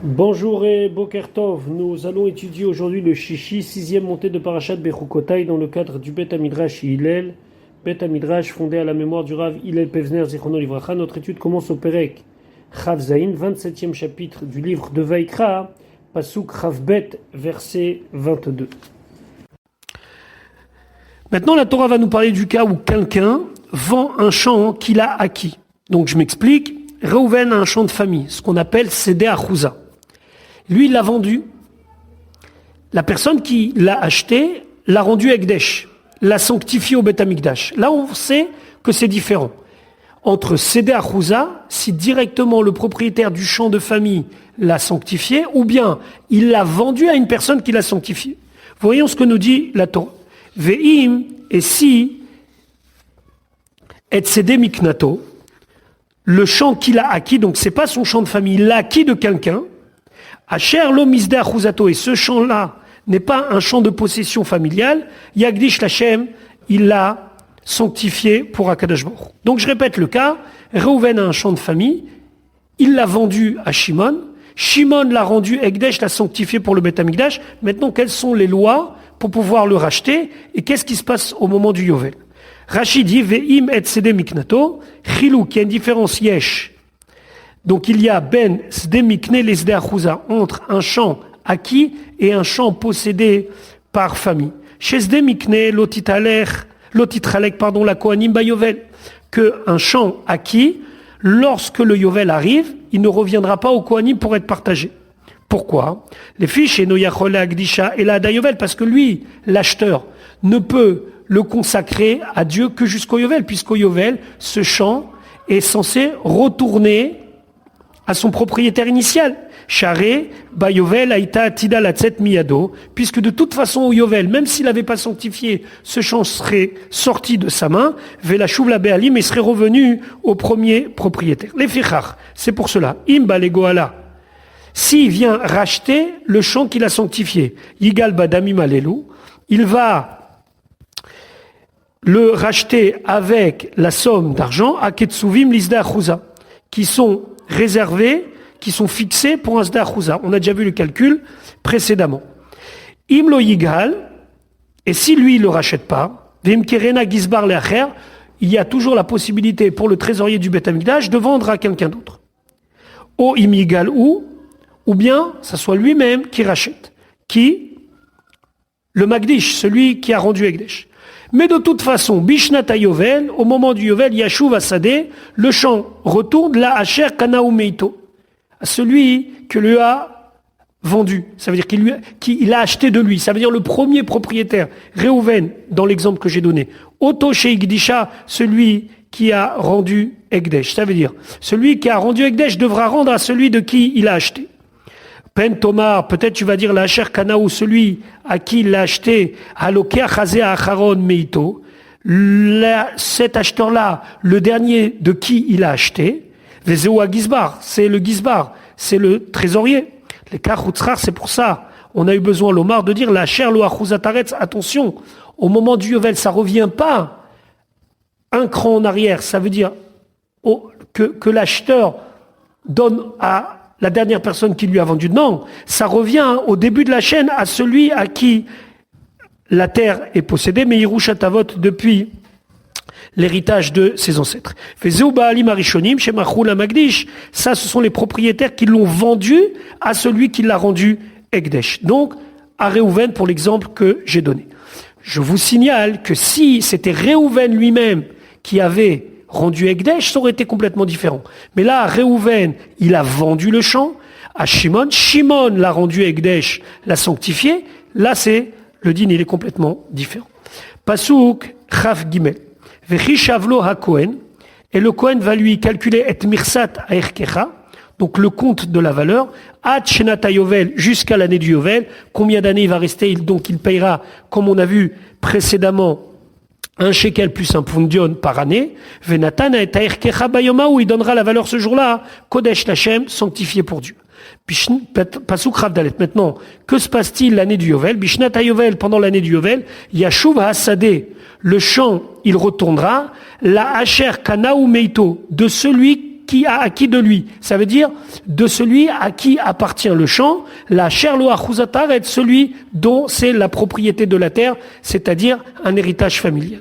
Bonjour et Boker Tov, nous allons étudier aujourd'hui le Shishi, sixième montée de Parashat Bechukotai dans le cadre du Bet Hamidrash Hillel. Bet Hamidrash fondé à la mémoire du Rav Hillel Pevzner Zichrono Livracha. Notre étude commence au Perek Chav Zayin, 27e chapitre du livre de Vaikra, Pasuk Chav Bet, verset 22. Maintenant la Torah va nous parler du cas où quelqu'un vend un champ qu'il a acquis. Donc je m'explique, Reuven a un champ de famille, ce qu'on appelle Sede Achouza. Lui, il l'a vendu. La personne qui l'a acheté l'a rendu Ekdesh, l'a sanctifié au Bet Hamikdash. Là, on sait que c'est différent. Entre Sede Achouza, si directement le propriétaire du champ de famille l'a sanctifié, ou bien il l'a vendu à une personne qui l'a sanctifié. Voyons ce que nous dit la Torah. Ve'im, et si, et Sede Miknato, le champ qu'il a acquis, donc c'est pas son champ de famille, il l'a acquis de quelqu'un, Asher lo misde achuzato, et ce champ-là n'est pas un champ de possession familiale, Yagdish Lachem, il l'a sanctifié pour Akadosh Baruch. Donc je répète le cas, Reuven a un champ de famille, il l'a vendu à Shimon, Shimon l'a rendu Ekdesh, l'a sanctifié pour le Bet Hamikdash. Maintenant, quelles sont les lois pour pouvoir le racheter et qu'est-ce qui se passe au moment du Yovel? Rachid dit, Ve'im et Sede Miknato, Chilou, qui a une différence yesh. Donc il y a ben Sde Mikne les Sde Achouza, entre un champ acquis et un champ possédé par famille. Chez Sde Mikne, lotitralek, la Kohanim ba Yovel, que un champ acquis, lorsque le Yovel arrive, il ne reviendra pas au Kohanim pour être partagé. Pourquoi? Les fiches et Noyachole Agdisha et la Yovel, parce que lui, l'acheteur, ne peut le consacrer à Dieu que jusqu'au Yovel, puisqu'au Yovel, ce champ est censé retourner à son propriétaire initial. Charé, ba Yovel, Aïta, Tida, Latzet, Miyado, puisque de toute façon au Yovel, même s'il n'avait pas sanctifié, ce champ serait sorti de sa main, Velachouv la Béalim, et serait revenu au premier propriétaire. Les Fichar, c'est pour cela. Imba le Goala, s'il vient racheter le champ qu'il a sanctifié, Yigal Badamim Alelu, il va le racheter avec la somme d'argent à Ketsuvim Lisda Achouza, qui sont réservés, qui sont fixés pour un Sda Achouza. On a déjà vu le calcul précédemment. Imlo Yigal, et si lui il le rachète pas, Vim Kerena Gizbar Leacher, il y a toujours la possibilité pour le trésorier du Bet Hamikdash de vendre à quelqu'un d'autre. O Im Yigal ou bien ça soit lui-même qui rachète. Qui? Le Magdish, celui qui a rendu Ekdesh. Mais de toute façon, Bishnata Yovel, au moment du Yovel, Yashuv Asadeh, le champ retourne la Asher Kanaou Meito, à celui que lui a vendu. Ça veut dire qu'il a acheté de lui. Ça veut dire le premier propriétaire, Reuven, dans l'exemple que j'ai donné. Oto Sheikdisha, celui qui a rendu Ekdesh. Ça veut dire, celui qui a rendu Ekdesh devra rendre à celui de qui il a acheté. Pen Tomar, peut-être tu vas dire la Asher Kanaou, celui à qui il l'a acheté, Halokea Chazea Acharon Meito, cet acheteur-là, le dernier de qui il a acheté, Vezeu Gizbar, c'est le Gizbar, c'est le trésorier. Les Kachutzrar, c'est pour ça, on a eu besoin, l'Omar, de dire la Asher Lo Achuzataretz, attention, au moment du Yovel, ça revient pas un cran en arrière, ça veut dire que l'acheteur donne à la dernière personne qui lui a vendu. Non, ça revient au début de la chaîne à celui à qui la terre est possédée, mais Yerushatavot depuis l'héritage de ses ancêtres. Fezeu Baalim Arishonim, Shemachou la Magdish, ça ce sont les propriétaires qui l'ont vendu à celui qui l'a rendu Ekdesh. Donc, à Reuven pour l'exemple que j'ai donné. Je vous signale que si c'était Reuven lui-même qui avait rendu Ekdesh, ça aurait été complètement différent. Mais là, Reuven, il a vendu le champ à Shimon. Shimon l'a rendu Ekdesh, l'a sanctifié. Là, le din, il est complètement différent. Pasuk Chaf Gimel. Vechishavlo HaKohen. Et le Kohen va lui calculer et mirsat aerkecha, donc le compte de la valeur, ad shenata Yovel, jusqu'à l'année du Yovel. Combien d'années il va rester? Donc il payera, comme on a vu précédemment, un shekel plus un pundion par année, Venatan et Taerkecha Bayoma, où il donnera la valeur ce jour-là, Kodesh Lachem, sanctifié pour Dieu. Pasuk Ravdalet. Maintenant, que se passe-t-il l'année du Yovel? Bishnata Yovel, pendant l'année du Yovel, Yashuv Hasadeh, le champ, il retournera, la Asher Kanaou Meito, de celui qui a acquis de lui. Ça veut dire de celui à qui appartient le champ, la sherlo achuzatar est celui dont c'est la propriété de la terre, c'est-à-dire un héritage familial.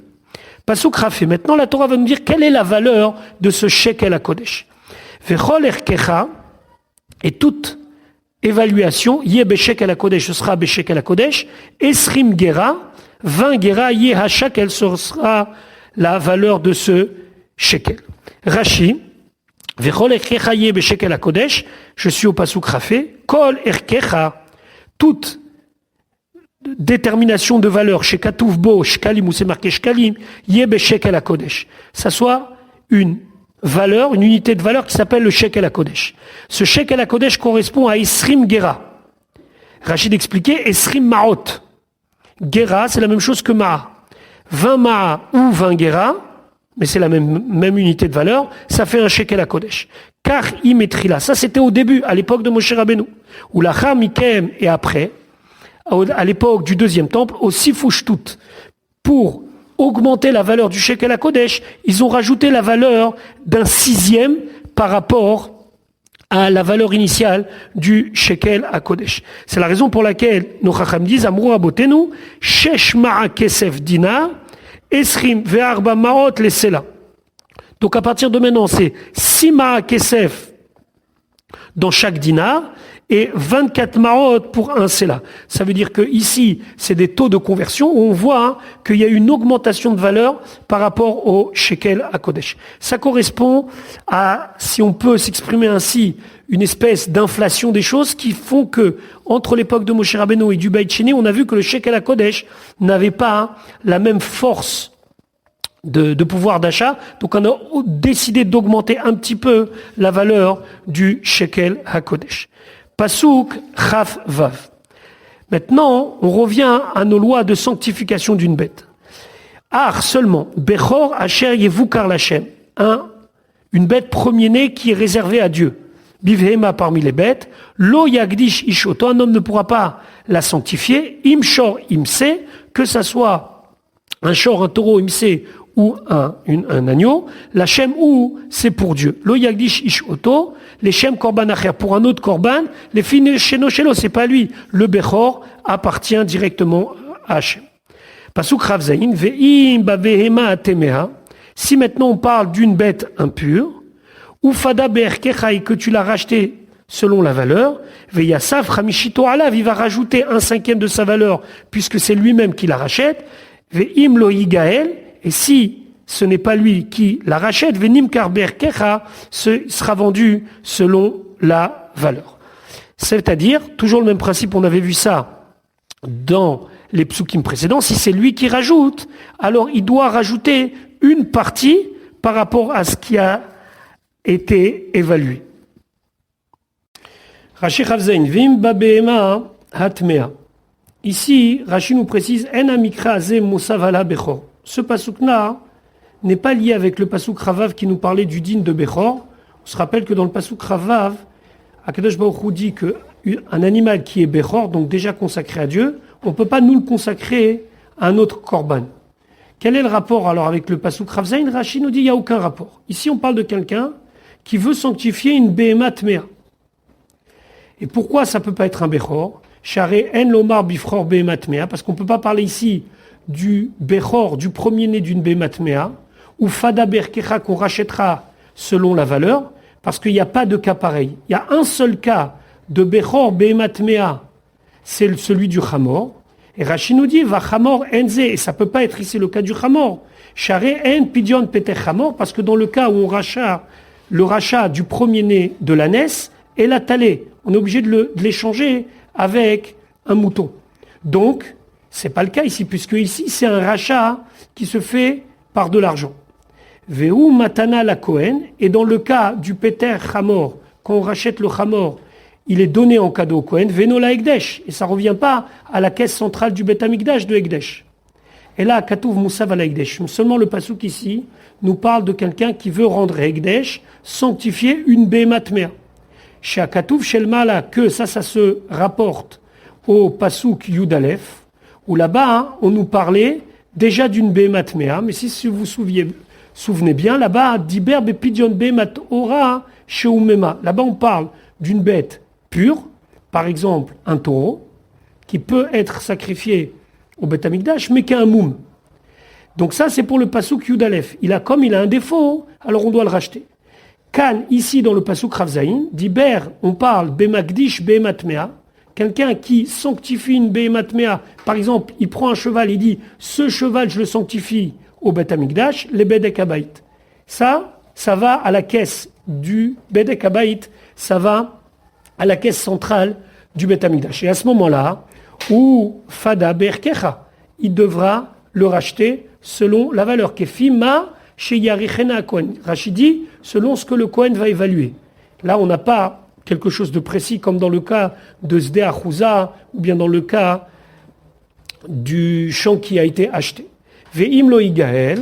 Pasuk Rafé. Maintenant, la Torah va nous dire quelle est la valeur de ce shekel HaKodesh. Vechol erkecha, et toute évaluation, yé beshekel HaKodesh, ce sera beshekel HaKodesh, esrim gera, 20 gera, yé hashakel, ce sera la valeur de ce shekel. Rashi, vechol erkecha yé beshekel HaKodesh, je suis au pasuk Rafé, kol erkecha, toute détermination de valeur chez Katouf Bo, Shkalim, où c'est marqué Shkalim, Yebe Shekel HaKodesh. Ça soit une valeur, une unité de valeur qui s'appelle le Shekel HaKodesh. Ce Shekel HaKodesh correspond à Esrim Gera. Rachid expliquait Esrim Ma'ot. Gera, c'est la même chose que Ma'a. 20 Ma'a ou 20 Gera, mais c'est la même unité de valeur, ça fait un Shekel HaKodesh. Car Imetrila, ça c'était au début, à l'époque de Moshe Rabbeinu. Ou la Mikem et après, à l'époque du deuxième temple, au Sifushtut, pour augmenter la valeur du Shekel HaKodesh, ils ont rajouté la valeur d'un 6e par rapport à la valeur initiale du Shekel HaKodesh. C'est la raison pour laquelle nos Chacham disent, Amrou Abotenu, Shesh Ma'a Kesef Dina, Esrim Ve'arba Ma'ot Lesela. Donc à partir de maintenant, c'est 6 Ma'a Kesef dans chaque dinar, et 24 ma'ot pour un sela. Ça veut dire que ici, c'est des taux de conversion où on voit qu'il y a une augmentation de valeur par rapport au shekel HaKodesh. Ça correspond à, si on peut s'exprimer ainsi, une espèce d'inflation des choses qui font que, entre l'époque de Moshe Rabbeinu et du Beit Sheni, on a vu que le shekel HaKodesh n'avait pas la même force de pouvoir d'achat. Donc on a décidé d'augmenter un petit peu la valeur du shekel HaKodesh. Pasuk Chaf Vav. Maintenant, on revient à nos lois de sanctification d'une bête. Ar seulement, Bechor Asher Yevukar Lachem, une bête premier-née qui est réservée à Dieu. Bivhema parmi les bêtes, Lo Yagdish Ishoto, un homme ne pourra pas la sanctifier, Imshor Imse, que ça soit un shor, un taureau Imse ou un agneau, la Shem ou c'est pour Dieu. Lo Yagdish Ish Oto, les Shem Korban Acher pour un autre Korban, les Fine Sheno Shelo, c'est pas lui. Le Bechor appartient directement à Hachem. Pasuk Rav Zayin, Ve'im Bavehema Atemeha, si maintenant on parle d'une bête impure, ou Fada Be'erkecha, que tu l'as racheté selon la valeur, Ve'yasaf Ramishito Alav, il va rajouter 1/5 de sa valeur, puisque c'est lui-même qui la rachète, Ve'im Lo Yigael, et si ce n'est pas lui qui la rachète, Venim Karber Kecha, ce sera vendu selon la valeur. C'est-à-dire, toujours le même principe, on avait vu ça dans les psukim précédents, si c'est lui qui rajoute, alors il doit rajouter une partie par rapport à ce qui a été évalué. Rashi Chavzain, Vim Babehema Hatmea. Ici, Rashi nous précise, En Amikra Ze Mosavala Bechor. Ce pasuk-là n'est pas lié avec le pasuk Ravav qui nous parlait du din de Bechor. On se rappelle que dans le pasuk Ravav, Akadosh Baruch Hu dit qu'un animal qui est Bechor, donc déjà consacré à Dieu, on ne peut pas nous le consacrer à un autre korban. Quel est le rapport alors avec le pasuk Rav Zayin? Rashi nous dit qu'il n'y a aucun rapport. Ici on parle de quelqu'un qui veut sanctifier une Behema Tmea. Et pourquoi ça ne peut pas être un Bechor? Charé en lomar bifror Behema Tmea, parce qu'on ne peut pas parler ici du Bechor, du premier-né d'une Behema Tmea, ou Fada Berkecha qu'on rachètera selon la valeur, parce qu'il n'y a pas de cas pareil. Il y a un seul cas de Bechor Behema Tmea, c'est celui du Chamor. Et Rashi nous dit, va Chamor enze, et ça ne peut pas être ici le cas du Chamor. Charé en pidion peter Chamor, parce que dans le cas où on rachat le rachat du premier-né de l'ânesse et la talée, on est obligé de l'échanger avec un mouton. Donc, c'est pas le cas ici, puisque ici, c'est un rachat qui se fait par de l'argent. Veu matana la Kohen, et dans le cas du Peter Chamor, quand on rachète le Chamor, il est donné en cadeau au Kohen, Veno la Ekdesh, et ça ne revient pas à la caisse centrale du Bet Amikdash de Ekdesh. Et là, Katouv Moussav la Ekdesh. Seulement le pasuk ici nous parle de quelqu'un qui veut rendre Ekdesh, sanctifier une Behema Tmea. Chez Akatouv Shelmala, que ça se rapporte au pasuk Yudalef, où là-bas, on nous parlait déjà d'une Behema Tmea, mais si vous vous Souvenez bien, là-bas, Diber Bepidyon Bemat Ora Sheumema. Là-bas, on parle d'une bête pure, par exemple un taureau, qui peut être sacrifié au Beth Amikdash, mais qui a un moum. Donc ça, c'est pour le Pasuk Yudalef. Comme il a un défaut, alors on doit le racheter. Kan, ici dans le Pasuk Ravzaïn, Diber, on parle Bemakdish Behematmea, quelqu'un qui sanctifie une Behematmea. Par exemple, il prend un cheval, il dit, ce cheval, je le sanctifie au Beth Amikdash, les Bedek Habayit. Ça va à la caisse du Bedek Habayit, ça va à la caisse centrale du Beth Amikdash. Et à ce moment-là, où Fada Berkecha, il devra le racheter selon la valeur Kefima chez Yarichena Kohen. Rachidi, selon ce que le Kohen va évaluer. Là, on n'a pas quelque chose de précis comme dans le cas de Sde Achouza ou bien dans le cas du champ qui a été acheté. Ve'im lo igael,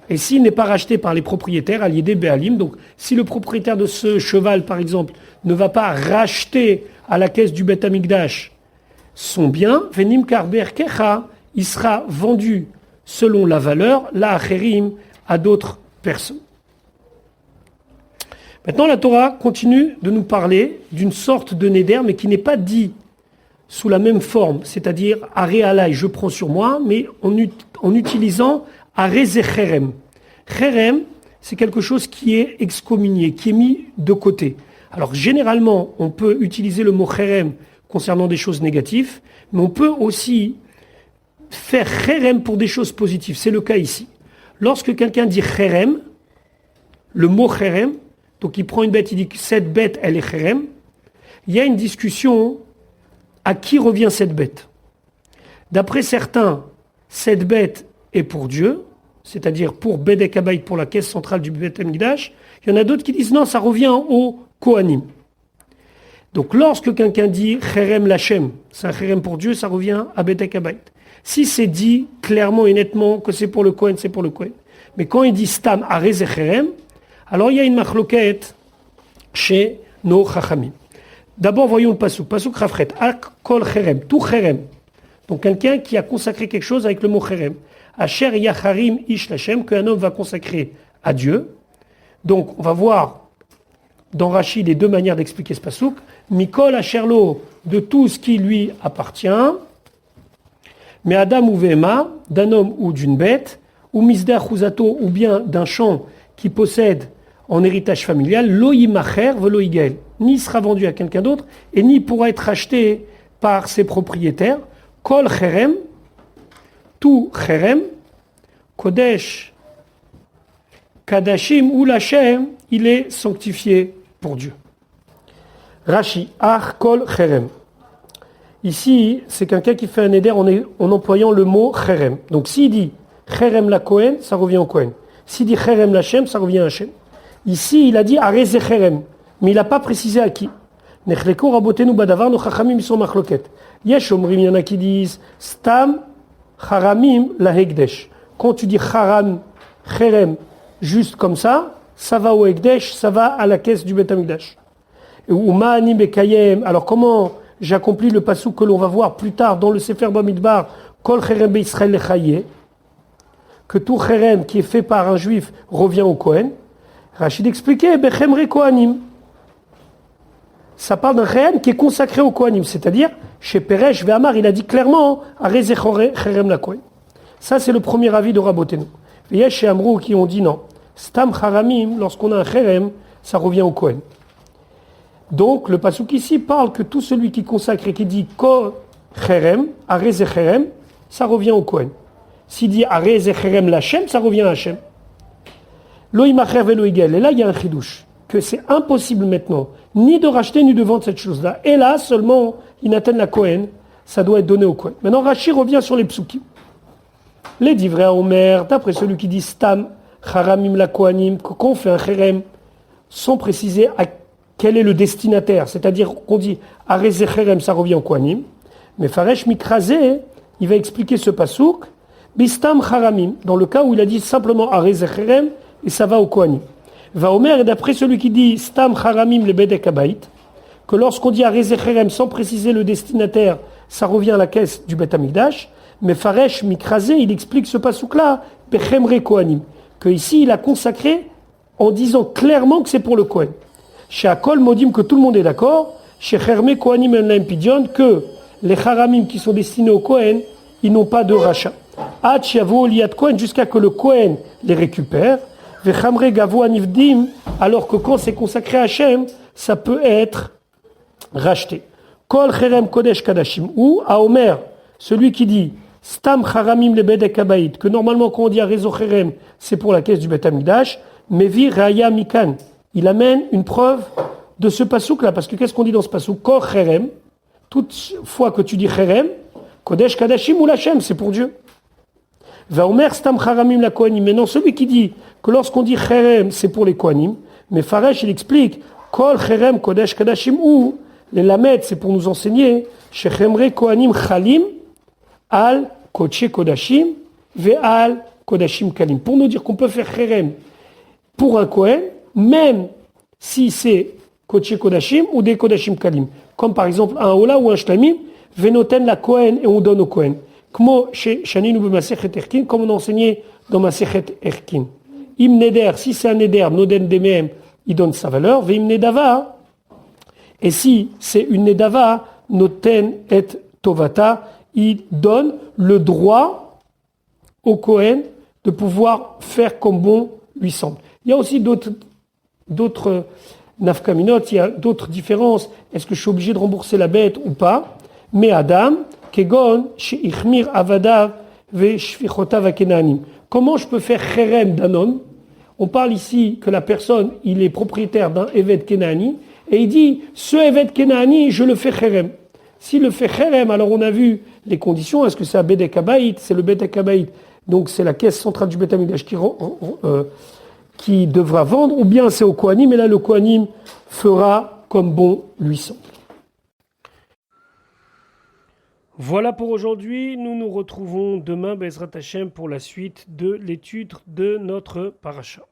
et s'il n'est pas racheté par les propriétaires, Aliédé Be'alim, donc si le propriétaire de ce cheval, par exemple, ne va pas racheter à la caisse du Beth Amikdash son bien, Venim Karber Kecha, il sera vendu selon la valeur, la Acherim, à d'autres personnes. Maintenant, la Torah continue de nous parler d'une sorte de neder, mais qui n'est pas dit sous la même forme, c'est-à-dire Aré Alay, je prends sur moi, mais en utilisant Aré Zecherem. Cherem, c'est quelque chose qui est excommunié, qui est mis de côté. Alors, généralement, on peut utiliser le mot Cherem concernant des choses négatives, mais on peut aussi faire Cherem pour des choses positives. C'est le cas ici. Lorsque quelqu'un dit Cherem, le mot Cherem, donc il prend une bête, il dit que cette bête, elle est Cherem, il y a une discussion à qui revient cette bête. D'après certains, cette bête est pour Dieu, c'est-à-dire pour Bedek Habayit, pour la caisse centrale du Beth Amikdash. Il y en a d'autres qui disent non, ça revient au Kohanim. Donc lorsque quelqu'un dit Cherem Lachem, c'est un Cherem pour Dieu, ça revient à Bedek Habayit. Si c'est dit clairement et nettement que c'est pour le Kohen, c'est pour le Kohen. Mais quand il dit Stam Aré Cherem, alors il y a une machloket chez nos Chachamim. D'abord, voyons le pasuk. Pasuk Rafret. Ak kol cherem. Tout cherem. Donc, quelqu'un qui a consacré quelque chose avec le mot cherem. Asher yacharim ish lachem, qu'un homme va consacrer à Dieu. Donc, on va voir dans Rashi les deux manières d'expliquer ce pasuk. Mikol asherlo, de tout ce qui lui appartient. Mais Adam ou Vema, d'un homme ou d'une bête. Ou misda chuzato, ou bien d'un champ qui possède en héritage familial, lo yimacher velo igel, ni sera vendu à quelqu'un d'autre, et ni pourra être acheté par ses propriétaires. Kol cherem, tout cherem, kodesh, kadashim ou lachem, il est sanctifié pour Dieu. Rashi, ach kol cherem. Ici, c'est quelqu'un qui fait un éder en employant le mot cherem. Donc s'il dit cherem la Kohen, ça revient au Kohen. S'il dit cherem lachem, ça revient à Hachem. Ici, il a dit Aré Zecherem, mais il n'a pas précisé à qui. Nechleko rabotenu badavar, nos chachamim, ils sont machloket. Yesh omrim, il y en a qui disent Stam charamim la hekdesh. Quand tu dis charam, cherem, juste comme ça va au hekdesh, ça va à la caisse du Beth Amikdash. Ou ma'ani bekayem. Alors comment j'accomplis le pasuk que l'on va voir plus tard dans le Sefer Bamidbar, kol cherem be'Israël lechaye, que tout cherem qui est fait par un juif revient au Kohen. Rachid expliquait, Bechemre Kohanim. Ça parle d'un cherem qui est consacré au Kohanim, c'est-à-dire, chez Peresh Ve'amar, il a dit clairement, Aré Cherem la Kohen. Ça, c'est le premier avis de Rabotenu. Il y a chez Amrou qui ont dit non. Stam Haramim, lorsqu'on a un cherem, ça revient au Kohen. Donc, le pasuk ici parle que tout celui qui consacre et qui dit Ko Cherem, Aré Cherem, ça revient au Kohen. S'il dit Aré Cherem Lachem, ça revient à Hachem. Et là, il y a un chidouche, que c'est impossible maintenant, ni de racheter, ni de vendre cette chose-là. Et là, seulement, Inaten la Kohen, ça doit être donné au Kohen. Maintenant, Rashi revient sur les psukim. Les divrei à Omer, d'après celui qui dit Stam, Charamim la Kohanim, qu'on fait un cherem, sans préciser à quel est le destinataire, c'est-à-dire qu'on dit Aré Cherem, ça revient au Kohanim. Mais Faresh Mikrazé, il va expliquer ce pasouk, Bistam Charamim, dans le cas où il a dit simplement Aré Cherem, et ça va au Kohanim. Va Omer, et d'après celui qui dit Stam Haramim le Bedek Habayit, que lorsqu'on dit Aré Cherem sans préciser le destinataire, ça revient à la caisse du Beth Amikdash, mais Faresh Mikrazé, il explique ce pasouk-là, Bechemre Kohanim, que ici il a consacré en disant clairement que c'est pour le Kohen. Chez Akol Modim, que tout le monde est d'accord, chez Hermé Kohanim en Laim Pidyon, que les Haramim qui sont destinés au Kohen, ils n'ont pas de rachat. Ad Shiavo Liat Kohen, jusqu'à que le Kohen les récupère. Vechamre Gavo Anivdim, alors que quand c'est consacré à Hachem, ça peut être racheté. Kol Cherem Kodesh Kadashim, ou à Omer, celui qui dit Stam Haramim le Bedek Abaïd, que normalement quand on dit à Rezo Cherem, c'est pour la caisse du Bet Amikdash, Mevi Raya Mikan, il amène une preuve de ce pasouk là, parce que qu'est-ce qu'on dit dans ce pasouk? Kol Cherem, toute fois que tu dis Cherem, Kodesh Kadashim ou l'Hachem, c'est pour Dieu. Va Omer Stam Haramim la Kohanim, maintenant celui qui dit que lorsqu'on dit Cherem, c'est pour les Kohanim, mais Faresh il explique Kol Cherem Kodesh Kadashim ou les Lamed, c'est pour nous enseigner Shechemre Kohanim Chalim Al Kodesh Kodashim Ve'al Kodashim Kalim. Pour nous dire qu'on peut faire Cherem pour un Kohen, même si c'est Kodesh Kodashim ou des Kodashim Kalim. Comme par exemple un Ola ou un Shlamim, Venoten la Kohen et on donne au Kohen. Comme on a enseigné dans Masechet Erkin. Im Neder, si c'est un Neder, Noden Demehem, il donne sa valeur. Veim Nedava, et si c'est une Nedava, Noten et Tovata, il donne le droit au Kohen de pouvoir faire comme bon lui semble. Il y a aussi d'autres nafkaminot, il y a d'autres différences. Est-ce que je suis obligé de rembourser la bête ou pas? Mais Adam, Kegon, Sheichmir Avadav, Ve Shvichotav Akenanim. Comment je peux faire Cherem d'un homme? On parle ici que la personne, il est propriétaire d'un Eved Kenani, et il dit, ce Eved Kenani, je le fais Cherem. S'il le fait Cherem, alors on a vu les conditions, est-ce que c'est un Bedek Habayit? C'est le Bedek Habayit, donc c'est la caisse centrale du Bet Amikdash qui devra vendre, ou bien c'est au Kohanim, et là le Kohanim fera comme bon lui semble. Voilà pour aujourd'hui, nous nous retrouvons demain, Bezrat Hashem, pour la suite de l'étude de notre paracha.